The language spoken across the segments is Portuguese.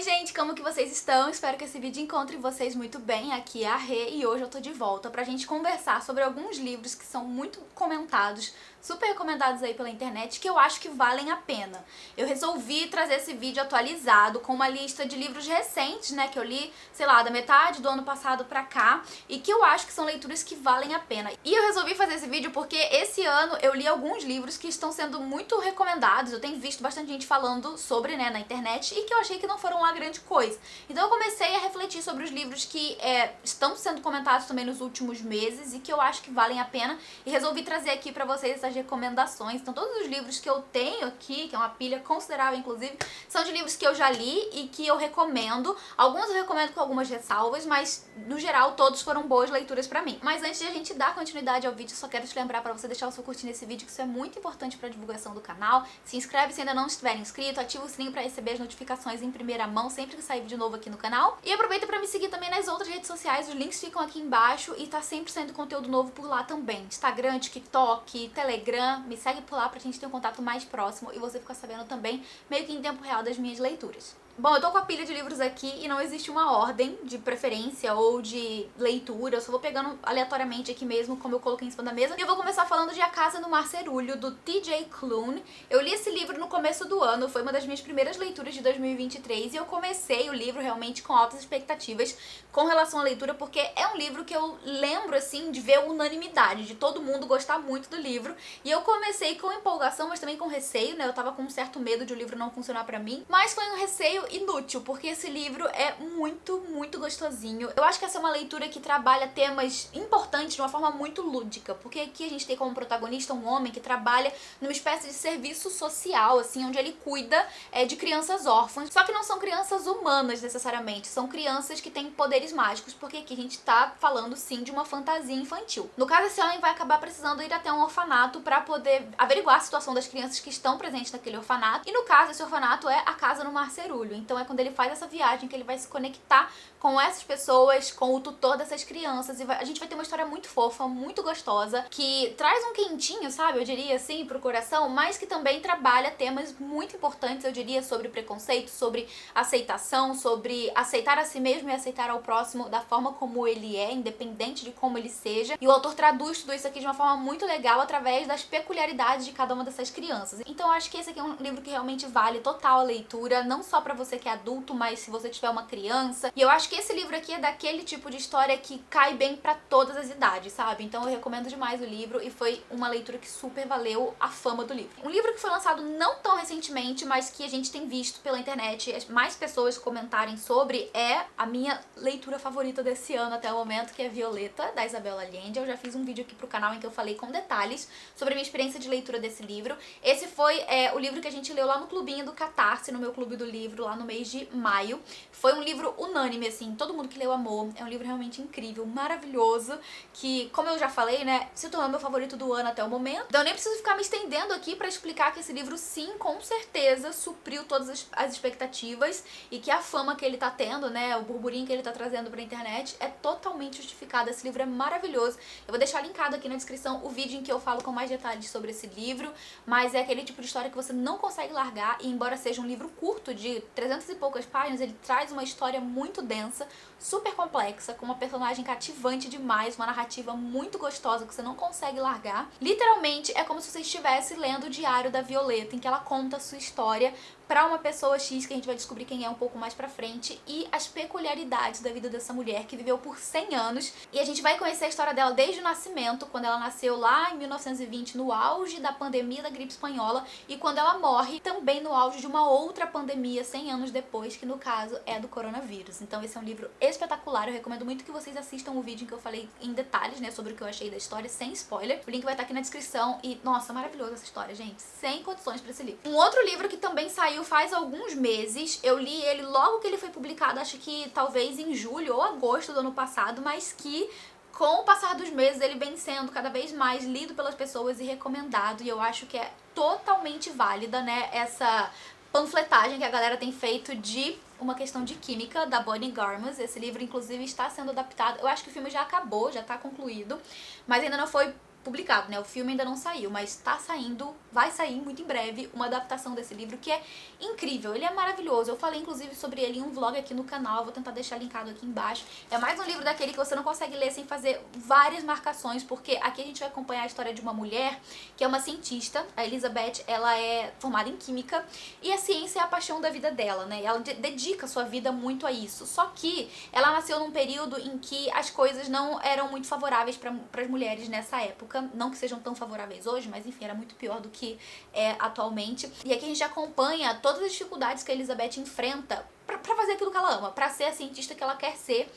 Oi gente, como que vocês estão? Espero que esse vídeo encontre vocês muito bem. Aqui é a Rê e hoje eu tô de volta pra gente conversar sobre alguns livros que são muito comentados, super recomendados aí pela internet, que eu acho que valem a pena. Eu resolvi trazer esse vídeo atualizado com uma lista de livros recentes, né, que eu li, sei lá, da metade do ano passado pra cá, e que eu acho que são leituras que valem a pena. E eu resolvi fazer esse vídeo porque esse ano eu li alguns livros que estão sendo muito recomendados, eu tenho visto bastante gente falando sobre, né, na internet, e que eu achei que não foram lá grande coisa. Então eu comecei a refletir sobre os livros que estão sendo comentados também nos últimos meses e que eu acho que valem a pena, e resolvi trazer aqui pra vocês essas recomendações. Então todos os livros que eu tenho aqui, que é uma pilha considerável inclusive, são de livros que eu já li e que eu recomendo. Alguns eu recomendo com algumas ressalvas, mas no geral todos foram boas leituras pra mim. Mas antes de a gente dar continuidade ao vídeo, só quero te lembrar pra você deixar o seu curtir nesse vídeo, que isso é muito importante pra divulgação do canal. Se inscreve se ainda não estiver inscrito, ativa o sininho pra receber as notificações em primeira mão sempre que sair vídeo novo aqui no canal. E aproveita pra me seguir também nas outras redes sociais, os links ficam aqui embaixo e tá sempre saindo conteúdo novo por lá também. Instagram, TikTok, Telegram, me segue por lá pra gente ter um contato mais próximo e você ficar sabendo também, meio que em tempo real, das minhas leituras. Bom, eu tô com a pilha de livros aqui e não existe uma ordem de preferência ou de leitura, eu só vou pegando aleatoriamente aqui mesmo, como eu coloquei em cima da mesa. E eu vou começar falando de A Casa no Marcerulho, do T.J. Klune. Eu li esse livro no começo do ano, foi uma das minhas primeiras leituras de 2023 e eu comecei o livro realmente com altas expectativas com relação à leitura, porque é um livro que eu lembro, assim, de ver unanimidade, de todo mundo gostar muito do livro. E eu comecei com empolgação, mas também com receio, né? Eu tava com um certo medo de o livro não funcionar pra mim, mas foi um receio inútil, porque esse livro é muito, muito gostosinho. Eu acho que essa é uma leitura que trabalha temas importantes de uma forma muito lúdica, porque aqui a gente tem como protagonista um homem que trabalha numa espécie de serviço social, assim, onde ele cuida de crianças órfãs, só que não são crianças humanas necessariamente, são crianças que têm poderes mágicos, porque aqui a gente tá falando sim de uma fantasia infantil. No caso, esse homem vai acabar precisando ir até um orfanato pra poder averiguar a situação das crianças que estão presentes naquele orfanato, e no caso esse orfanato é a Casa no Marcerulho. Então é quando ele faz essa viagem que ele vai se conectar com essas pessoas, com o tutor dessas crianças, e a gente vai ter uma história muito fofa, muito gostosa, que traz um quentinho, sabe, eu diria assim, pro coração, mas que também trabalha temas muito importantes, eu diria, sobre preconceito, sobre aceitação, sobre aceitar a si mesmo e aceitar ao próximo da forma como ele é, independente de como ele seja. E o autor traduz tudo isso aqui de uma forma muito legal através das peculiaridades de cada uma dessas crianças. Então eu acho que esse aqui é um livro que realmente vale total a leitura, não só pra você que é adulto, mas se você tiver uma criança. E eu acho que esse livro aqui é daquele tipo de história que cai bem pra todas as idades, sabe? Então eu recomendo demais o livro e foi uma leitura que super valeu a fama do livro. Um livro que foi lançado não tão recentemente, mas que a gente tem visto pela internet mais pessoas comentarem sobre, é a minha leitura favorita desse ano até o momento, que é Violeta, da Isabella Allende. Eu já fiz um vídeo aqui pro canal em que eu falei com detalhes sobre a minha experiência de leitura desse livro. Esse foi o livro que a gente leu lá no clubinho do Catarse, no meu clube do livro, lá no mês de maio. Foi um livro unânime, assim, todo mundo que leu amou. É um livro realmente incrível, maravilhoso, que, como eu já falei, né, se tornou meu favorito do ano até o momento. Então eu nem preciso ficar me estendendo aqui pra explicar que esse livro, sim, com certeza, supriu todas as expectativas e que a fama que ele tá tendo, né, o burburinho que ele tá trazendo pra internet é totalmente justificado. Esse livro é maravilhoso. Eu vou deixar linkado aqui na descrição o vídeo em que eu falo com mais detalhes sobre esse livro, mas é aquele tipo de história que você não consegue largar, e embora seja um livro curto, de 300 e poucas páginas, ele traz uma história muito densa, super complexa, com uma personagem cativante demais, uma narrativa muito gostosa que você não consegue largar. Literalmente é como se você estivesse lendo o diário da Violeta, em que ela conta a sua história pra uma pessoa X, que a gente vai descobrir quem é um pouco mais pra frente, e as peculiaridades da vida dessa mulher que viveu por 100 anos. E a gente vai conhecer a história dela desde o nascimento, quando ela nasceu lá em 1920, no auge da pandemia da gripe espanhola, e quando ela morre também no auge de uma outra pandemia 100 anos depois, que no caso é do coronavírus. Então esse é um livro espetacular, eu recomendo muito que vocês assistam o vídeo em que eu falei em detalhes, né, sobre o que eu achei da história, sem spoiler. O link vai estar aqui na descrição e, nossa, maravilhosa essa história, gente, sem condições pra esse livro. Um outro livro que também saiu faz alguns meses, eu li ele logo que ele foi publicado, acho que talvez em julho ou agosto do ano passado, mas que com o passar dos meses ele vem sendo cada vez mais lido pelas pessoas e recomendado, e eu acho que é totalmente válida, né, essa panfletagem que a galera tem feito de Uma Questão de Química, da Bonnie Garmus. Esse livro, inclusive, está sendo adaptado. Eu acho que o filme já acabou, já está concluído, mas ainda não foi publicado, né? O filme ainda não saiu, mas tá saindo, vai sair muito em breve uma adaptação desse livro que é incrível, ele é maravilhoso. Eu falei inclusive sobre ele em um vlog aqui no canal, vou tentar deixar linkado aqui embaixo. É mais um livro daquele que você não consegue ler sem fazer várias marcações, porque aqui a gente vai acompanhar a história de uma mulher que é uma cientista, a Elizabeth, ela é formada em química e a ciência é a paixão da vida dela, né? Ela dedica sua vida muito a isso. Só que ela nasceu num período em que as coisas não eram muito favoráveis para as mulheres nessa época. Não que sejam tão favoráveis hoje, mas enfim, era muito pior do que é atualmente. E aqui a gente acompanha todas as dificuldades que a Elizabeth enfrenta pra fazer aquilo que ela ama, pra ser a cientista que ela quer ser,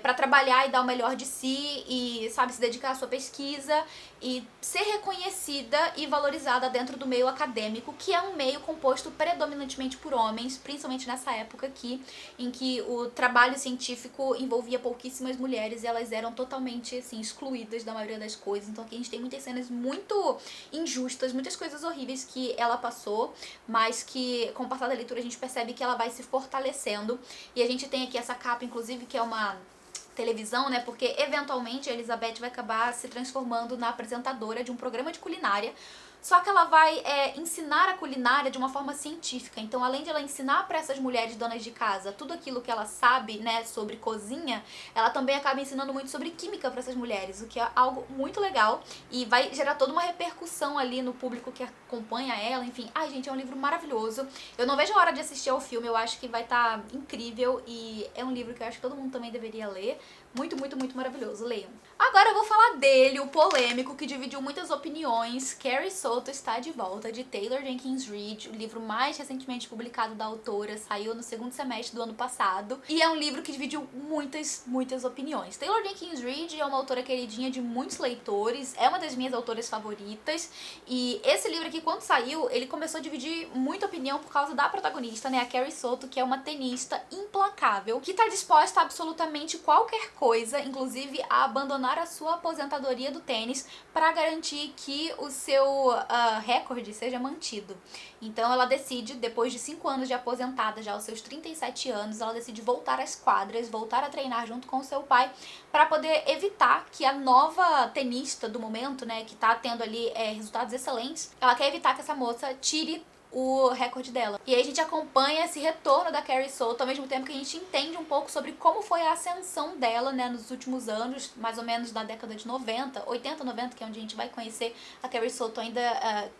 pra trabalhar e dar o melhor de si e, sabe, se dedicar à sua pesquisa e ser reconhecida e valorizada dentro do meio acadêmico, que é um meio composto predominantemente por homens, principalmente nessa época aqui, em que o trabalho científico envolvia pouquíssimas mulheres e elas eram totalmente, assim, excluídas da maioria das coisas. Então aqui a gente tem muitas cenas muito injustas, muitas coisas horríveis que ela passou, mas que com o passar da leitura a gente percebe que ela vai se fortalecendo. E a gente tem aqui essa capa, inclusive, que é uma televisão, né? Porque eventualmente a Elizabeth vai acabar se transformando na apresentadora de um programa de culinária. Só que ela vai ensinar a culinária de uma forma científica. Então, além de ela ensinar para essas mulheres donas de casa tudo aquilo que ela sabe, né, sobre cozinha, ela também acaba ensinando muito sobre química para essas mulheres, o que é algo muito legal e vai gerar toda uma repercussão ali no público que acompanha ela. Enfim, ai gente, é um livro maravilhoso. Eu não vejo a hora de assistir ao filme, eu acho que vai estar incrível e é um livro que eu acho que todo mundo também deveria ler. Muito, muito, muito maravilhoso, leiam. Agora eu vou falar dele, o polêmico, que dividiu muitas opiniões. Carrie Soto está de volta, de Taylor Jenkins Reid, o livro mais recentemente publicado da autora, saiu no segundo semestre do ano passado, e é um livro que dividiu muitas, muitas opiniões. Taylor Jenkins Reid é uma autora queridinha de muitos leitores, é uma das minhas autoras favoritas, e esse livro aqui, quando saiu, ele começou a dividir muita opinião por causa da protagonista, né, a Carrie Soto, que é uma tenista implacável, que tá disposta a absolutamente qualquer coisa, inclusive a abandonar a sua aposentadoria do tênis para garantir que o seu recorde seja mantido. Então ela decide, depois de 5 anos de aposentada, já aos seus 37 anos, ela decide voltar às quadras, voltar a treinar junto com o seu pai para poder evitar que a nova tenista do momento, né, que tá tendo ali resultados excelentes, ela quer evitar que essa moça tire o recorde dela. E aí a gente acompanha esse retorno da Carrie Soto, ao mesmo tempo que a gente entende um pouco sobre como foi a ascensão dela, né, nos últimos anos, mais ou menos na década de 90, 80, 90, que é onde a gente vai conhecer a Carrie Soto ainda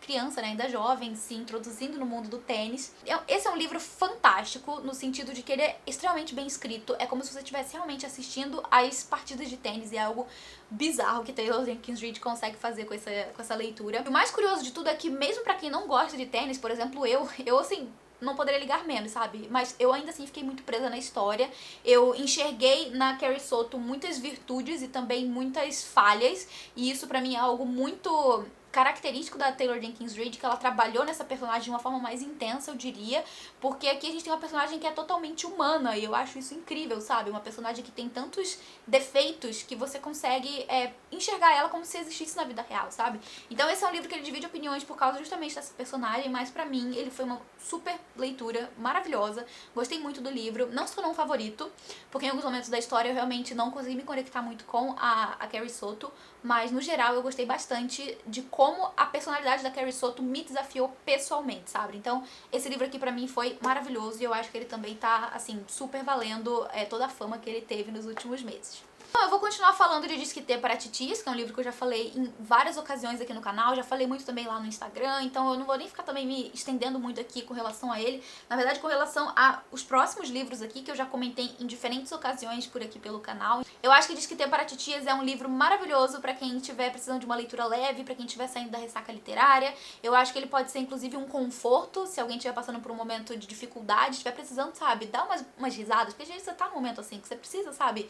criança, né, ainda jovem, se introduzindo no mundo do tênis. Esse é um livro fantástico, no sentido de que ele é extremamente bem escrito, é como se você estivesse realmente assistindo às partidas de tênis, e é algo bizarro que Taylor Jenkins Reid consegue fazer com essa leitura. E o mais curioso de tudo é que, mesmo pra quem não gosta de tênis, por exemplo, eu assim, não poderia ligar menos, sabe? Mas eu ainda assim fiquei muito presa na história. Eu enxerguei na Carrie Soto muitas virtudes e também muitas falhas, e isso pra mim é algo muito característico da Taylor Jenkins Reid, que ela trabalhou nessa personagem de uma forma mais intensa, eu diria, porque aqui a gente tem uma personagem que é totalmente humana, e eu acho isso incrível, sabe? Uma personagem que tem tantos defeitos que você consegue enxergar ela como se existisse na vida real, sabe? Então esse é um livro que ele divide opiniões por causa justamente dessa personagem, mas pra mim ele foi uma super leitura maravilhosa, gostei muito do livro, não se tornou um favorito, porque em alguns momentos da história eu realmente não consegui me conectar muito com a Carrie Soto, mas no geral eu gostei bastante de como a personalidade da Carrie Soto me desafiou pessoalmente, sabe? Então esse livro aqui pra mim foi maravilhoso e eu acho que ele também tá, assim, super valendo toda a fama que ele teve nos últimos meses. Eu vou continuar falando de Disquetê para Titias, que é um livro que eu já falei em várias ocasiões aqui no canal, já falei muito também lá no Instagram, então eu não vou nem ficar também me estendendo muito aqui com relação a ele. Na verdade, com relação aos próximos livros aqui, que eu já comentei em diferentes ocasiões por aqui pelo canal. Eu acho que Disquetê para Titias é um livro maravilhoso para quem estiver precisando de uma leitura leve, para quem estiver saindo da ressaca literária. Eu acho que ele pode ser, inclusive, um conforto, se alguém estiver passando por um momento de dificuldade, estiver precisando, sabe, dar umas risadas, porque às vezes você tá num momento assim, que você precisa, sabe,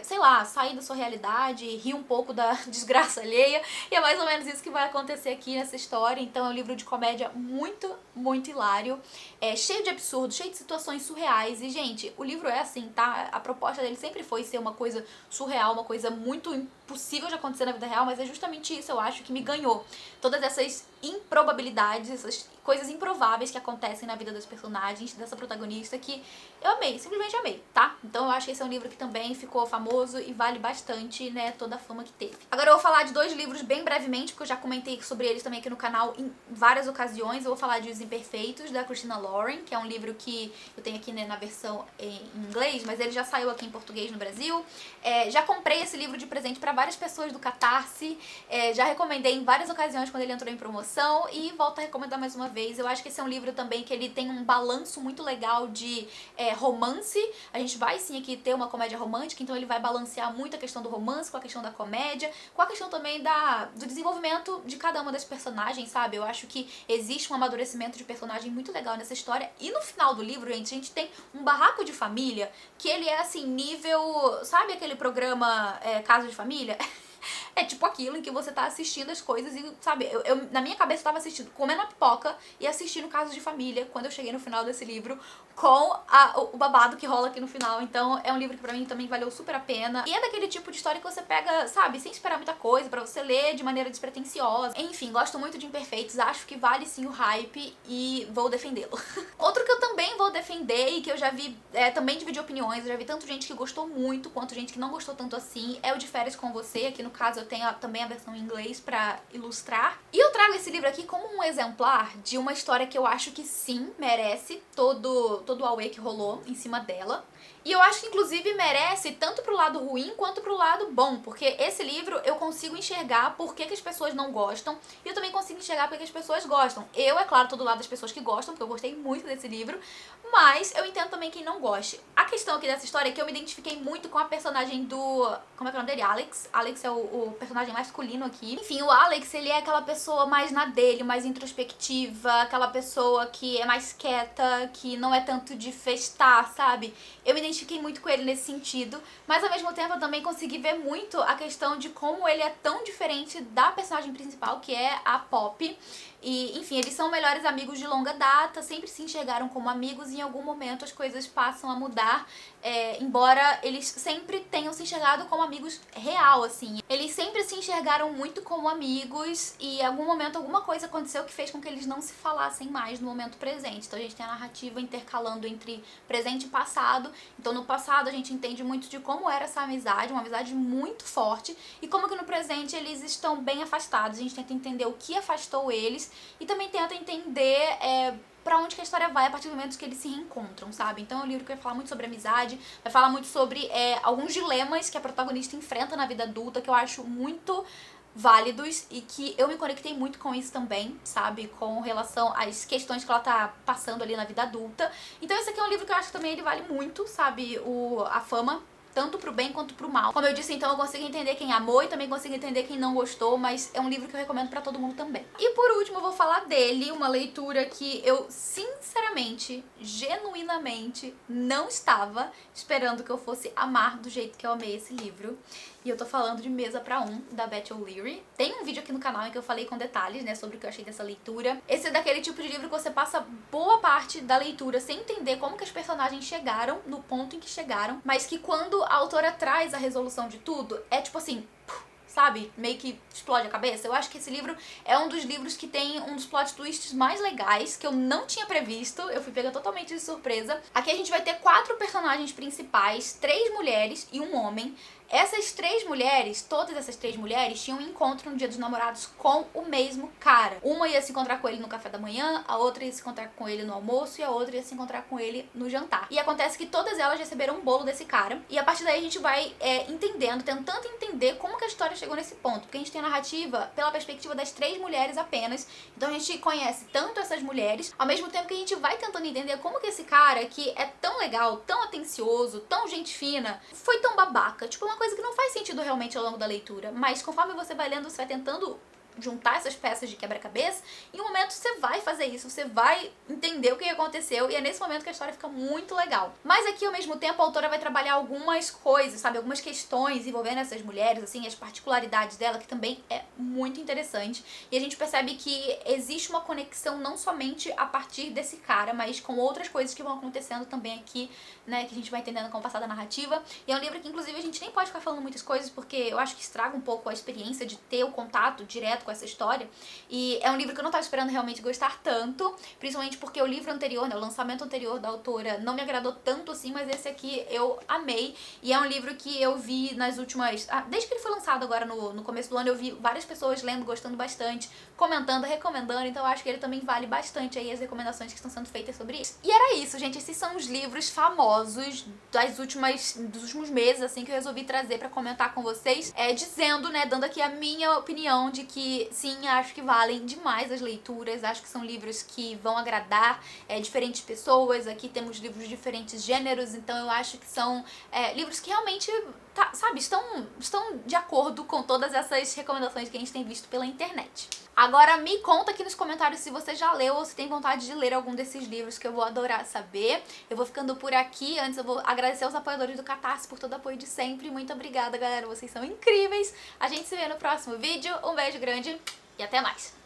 sei lá, sair da sua realidade, rir um pouco da desgraça alheia, e é mais ou menos isso que vai acontecer aqui nessa história. Então é um livro de comédia muito muito hilário, cheio de absurdos, cheio de situações surreais. E, gente, o livro é assim, tá? A proposta dele sempre foi ser uma coisa surreal, uma coisa muito impossível de acontecer na vida real, mas é justamente isso, eu acho, que me ganhou. Todas essas improbabilidades, essas coisas improváveis que acontecem na vida dos personagens, dessa protagonista, que eu amei, simplesmente amei, tá? Então eu acho que esse é um livro que também ficou famoso e vale bastante, né, toda a fama que teve. Agora eu vou falar de 2 livros bem brevemente, porque eu já comentei sobre eles também aqui no canal em várias ocasiões. Eu vou falar de Os Imperfeitos, da Christina Lauren, que é um livro que eu tenho aqui, né, na versão em inglês, mas ele já saiu aqui em português no Brasil. Já comprei esse livro de presente pra várias pessoas do Catarse, já recomendei em várias ocasiões quando ele entrou em promoção e volto a recomendar mais uma vez. Eu acho que esse é um livro também que ele tem um balanço muito legal de romance. A gente vai sim aqui ter uma comédia romântica, então ele vai balancear muito a questão do romance com a questão da comédia, com a questão também do desenvolvimento de cada uma das personagens, sabe? Eu acho que existe um amadurecimento de personagem muito legal nessa história. E no final do livro, gente, a gente tem um barraco de família que ele é assim, nível... Sabe aquele programa Casa de Família? É tipo aquilo em que você tá assistindo as coisas e, sabe, eu na minha cabeça eu tava assistindo, comendo a pipoca e assistindo Casos de Família quando eu cheguei no final desse livro, com o babado que rola aqui no final. Então é um livro que pra mim também valeu super a pena. E é daquele tipo de história que você pega, sabe, sem esperar muita coisa, pra você ler de maneira despretensiosa. Enfim, gosto muito de Imperfeitos, acho que vale sim o hype e vou defendê-lo. Outro que eu também vou defender e que eu já vi, também dividir opiniões, eu já vi tanto gente que gostou muito quanto gente que não gostou tanto assim, é o De Férias com Você. Aqui no caso eu tenho também a versão em inglês pra ilustrar. E eu trago esse livro aqui como um exemplar de uma história que eu acho que sim, merece todo o auê que rolou em cima dela. E eu acho que inclusive merece tanto pro lado ruim quanto pro lado bom, porque esse livro eu consigo enxergar por que as pessoas não gostam e eu também consigo enxergar por que as pessoas gostam. Eu, é claro, tô do lado das pessoas que gostam, porque eu gostei muito desse livro, mas eu entendo também quem não goste. A questão aqui dessa história é que eu me identifiquei muito com a personagem do... Como é que é o nome dele? Alex. Alex é o personagem masculino aqui. Enfim, o Alex, ele é aquela pessoa mais na dele, mais introspectiva, aquela pessoa que é mais quieta, que não é tanto de festar, sabe? Eu me identifiquei muito com ele nesse sentido, mas ao mesmo tempo eu também consegui ver muito a questão de como ele é tão diferente da personagem principal, que é a Pop. E, enfim, eles são melhores amigos de longa data, sempre se enxergaram como amigos e em algum momento as coisas passam a mudar, embora eles sempre tenham se enxergado como amigos real, assim. Eles sempre se enxergaram muito como amigos e em algum momento alguma coisa aconteceu que fez com que eles não se falassem mais no momento presente. Então a gente tem a narrativa intercalando entre presente e passado. Então no passado a gente entende muito de como era essa amizade, uma amizade muito forte, e como que no presente eles estão bem afastados. A gente tenta entender o que afastou eles e também tenta entender pra onde que a história vai a partir do momento que eles se reencontram, sabe? Então é um livro que vai falar muito sobre amizade, vai falar muito sobre alguns dilemas que a protagonista enfrenta na vida adulta, que eu acho muito válidos e que eu me conectei muito com isso também, sabe? Com relação às questões que ela tá passando ali na vida adulta. Então esse aqui é um livro que eu acho que também ele vale muito, sabe? A fama, tanto pro bem quanto pro mal. Como eu disse, então, eu consigo entender quem amou e também consigo entender quem não gostou, mas é um livro que eu recomendo pra todo mundo também. E por último, eu vou falar dele, uma leitura que eu, sinceramente, genuinamente, não estava esperando que eu fosse amar do jeito que eu amei esse livro. E eu tô falando de Mesa pra Um, da Beth O'Leary. Tem um vídeo aqui no canal em que eu falei com detalhes, né, sobre o que eu achei dessa leitura. Esse é daquele tipo de livro que você passa boa parte da leitura sem entender como que as personagens chegaram no ponto em que chegaram, mas que quando a autora traz a resolução de tudo, é tipo assim, sabe? Meio que explode a cabeça. Eu acho que esse livro é um dos livros que tem um dos plot twists mais legais, que eu não tinha previsto. Eu fui pega totalmente de surpresa. Aqui a gente vai ter 4 personagens principais, 3 mulheres e um homem. Essas 3 mulheres, todas essas 3 mulheres, tinham um encontro no Dia dos Namorados com o mesmo cara. Uma ia se encontrar com ele no café da manhã, a outra ia se encontrar com ele no almoço e a outra ia se encontrar com ele no jantar. E acontece que todas elas receberam um bolo desse cara. E a partir daí a gente vai entendendo, tentando entender como que a história chegou nesse ponto. Porque a gente tem a narrativa pela perspectiva das 3 mulheres apenas. Então a gente conhece tanto essas mulheres, ao mesmo tempo que a gente vai tentando entender como que esse cara, que é tão legal, tão atencioso, tão gente fina, foi tão babaca. Tipo, uma coisa que não faz sentido realmente ao longo da leitura, mas conforme você vai lendo, você vai tentando juntar essas peças de quebra-cabeça, em um momento você vai fazer isso, você vai entender o que aconteceu, e é nesse momento que a história fica muito legal. Mas aqui, ao mesmo tempo, a autora vai trabalhar algumas coisas, sabe, algumas questões envolvendo essas mulheres, assim, as particularidades dela, que também é muito interessante, e a gente percebe que existe uma conexão não somente a partir desse cara, mas com outras coisas que vão acontecendo também aqui, né, que a gente vai entendendo com o passar da narrativa, e é um livro que, inclusive, a gente nem pode ficar falando muitas coisas, porque eu acho que estraga um pouco a experiência de ter o contato direto com essa história, e é um livro que eu não estava esperando realmente gostar tanto, principalmente porque o livro anterior, né, o lançamento anterior da autora não me agradou tanto assim, mas esse aqui eu amei, e é um livro que eu vi nas últimas... desde que ele foi lançado agora no começo do ano, eu vi várias pessoas lendo, gostando bastante, comentando, recomendando, então eu acho que ele também vale bastante aí as recomendações que estão sendo feitas sobre isso. E era isso, gente, esses são os livros famosos dos últimos meses, assim, que eu resolvi trazer pra comentar com vocês, dizendo, né, dando aqui a minha opinião de que, sim, acho que valem demais as leituras, acho que são livros que vão agradar diferentes pessoas, aqui temos livros de diferentes gêneros, então eu acho que são livros que realmente, sabe, estão de acordo com todas essas recomendações que a gente tem visto pela internet. Agora me conta aqui nos comentários se você já leu ou se tem vontade de ler algum desses livros, que eu vou adorar saber. Eu vou ficando por aqui, antes eu vou agradecer aos apoiadores do Catarse por todo o apoio de sempre. Muito obrigada, galera, vocês são incríveis. A gente se vê no próximo vídeo, um beijo grande e até mais!